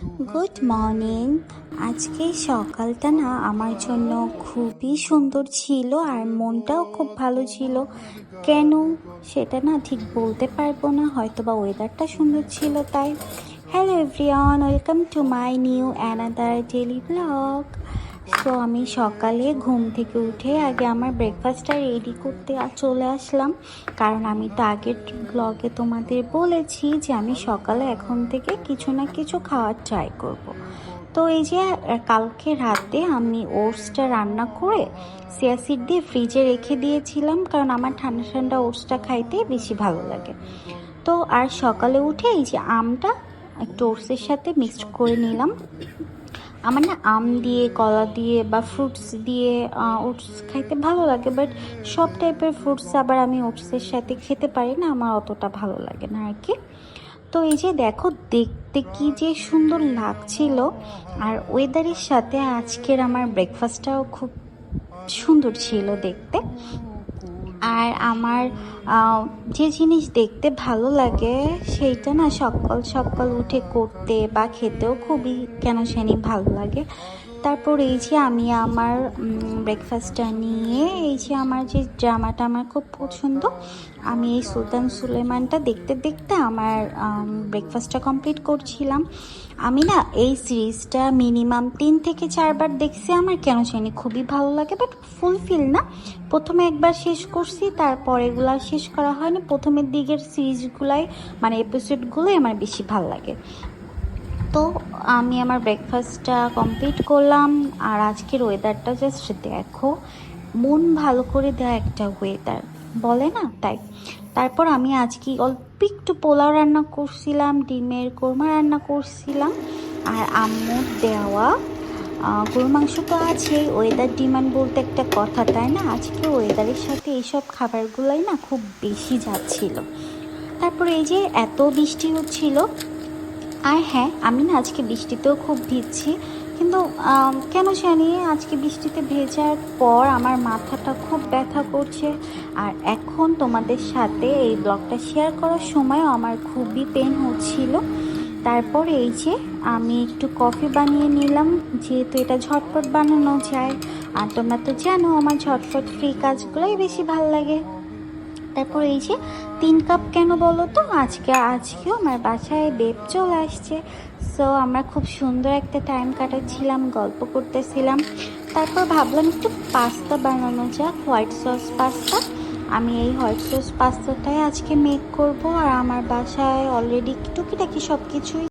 Good morning. আজকে সকালটা না আমার জন্য খুবই সুন্দর ছিল আর মনটাও খুব ভালো ছিল। কেন সেটা না ঠিক বলতে পারবো না, হয়তো বা ওয়েদারটা সুন্দর ছিল তাই। Hello everyone, welcome to my new another daily blog. So আমি সকালে ঘুম থেকে উঠে আগে আমার ব্রেকফাস্টটা রেডি করতে চলে আসলাম, কারণ আমি তো আগের ব্লগে তোমাদের বলেছি যে আমি সকালে এখন থেকে কিছু না কিছু খাওয়ার ট্রাই করব। তো এই যে কালকে রাতে আমি ওটসটা রান্না করে চিয়া সিড দিয়ে ফ্রিজে রেখে দিয়েছিলাম, কারণ আমার ঠান্ডা ঠান্ডা ওটসটা খাইতে বেশি ভালো লাগে। তো আর সকালে উঠে এই যে আমটা একটু ওটসের সাথে মিক্সড করে নিলাম। আমার না আম দিয়ে, কলা দিয়ে বা ফ্রুটস দিয়ে ওটস খাইতে ভালো লাগে, বাট সব টাইপের ফ্রুটস আবার আমি ওটসের সাথে খেতে পারি না, আমার অতটা ভালো লাগে না আর কি। তো এই যে দেখো দেখতে কি যে সুন্দর লাগছিল, আর ওয়েদারের সাথে আজকের আমার ব্রেকফাস্টটাও খুব সুন্দর ছিল দেখতে। আর আমার যে জিনিস দেখতে ভালো লাগে সেইটা না সকাল সকাল উঠে করতে বা খেতেও খুবই কেন জানি ভালো লাগে। তারপর এই যে আমি আমার ব্রেকফাস্টটা নিয়ে এই যে আমার যে ড্রামাটা আমার খুব পছন্দ, আমি এই সুলতান সুলেমানটা দেখতে দেখতে আমার ব্রেকফাস্টটা কমপ্লিট করছিলাম। আমি না এই সিরিজটা মিনিমাম 3 থেকে 4 বার দেখছি, আমার কেন জানি খুবই ভালো লাগে, বাট ফুলফিল না। প্রথমে একবার শেষ করছি, তারপর এগুলা শেষ করা হয়নি। প্রথমের দিকের সিরিজগুলাই মানে এপিসোডগুলোই আমার বেশি ভালো লাগে। তো আমি আমার ব্রেকফাস্টটা কমপ্লিট করলাম, আর আজকের ওয়েদারটা জাস্ট দেখো, মন ভালো করে দেওয়া একটা ওয়েদার বলে না তাই। তারপর আমি আজকে অল্প একটু পোলাও রান্না করছিলাম, ডিমের কোরমা রান্না করছিলাম, আর আম্মুর দেওয়া গরুর মাংস তো আছে। ওয়েদার ডিমান্ড বলতে একটা কথা, তাই না? আজকে ওয়েদারের সাথে এইসব খাবারগুলোই না খুব বেশি যাচ্ছিল। তারপরে এই যে এত বৃষ্টি হচ্ছিল, আর হ্যাঁ আমি না আজকে বৃষ্টিতেও খুব ভিজছি, কিন্তু কেন জানি আজকে বৃষ্টিতে ভেজার পর আমার মাথাটা খুব ব্যথা করছে। আর এখন তোমাদের সাথে এই ব্লগটা শেয়ার করার সময়ও আমার খুবই পেন হচ্ছিল। তারপর এই যে আমি একটু কফি বানিয়ে নিলাম, যেহেতু এটা ঝটপট বানানো যায়, আর তোমরা তো জানো আমার ঝটপট ফ্রি কাজগুলোই বেশি ভালো লাগে। তারপর এই যে 3 কাপ কেন বলো তো, আজকেও আমার বাসায় বেব চলে আসছে। সো আমরা খুব সুন্দর একটা টাইম কাটাচ্ছিলাম, গল্প করতেছিলাম। তারপর ভাবলাম একটু পাস্তা বানানো যাক, হোয়াইট সস পাস্তা। আমি এই হোয়াইট সস পাস্তাটাই আজকে মেক করব, আর আমার বাসায় অলরেডি টুকিটাকি সব কিছুই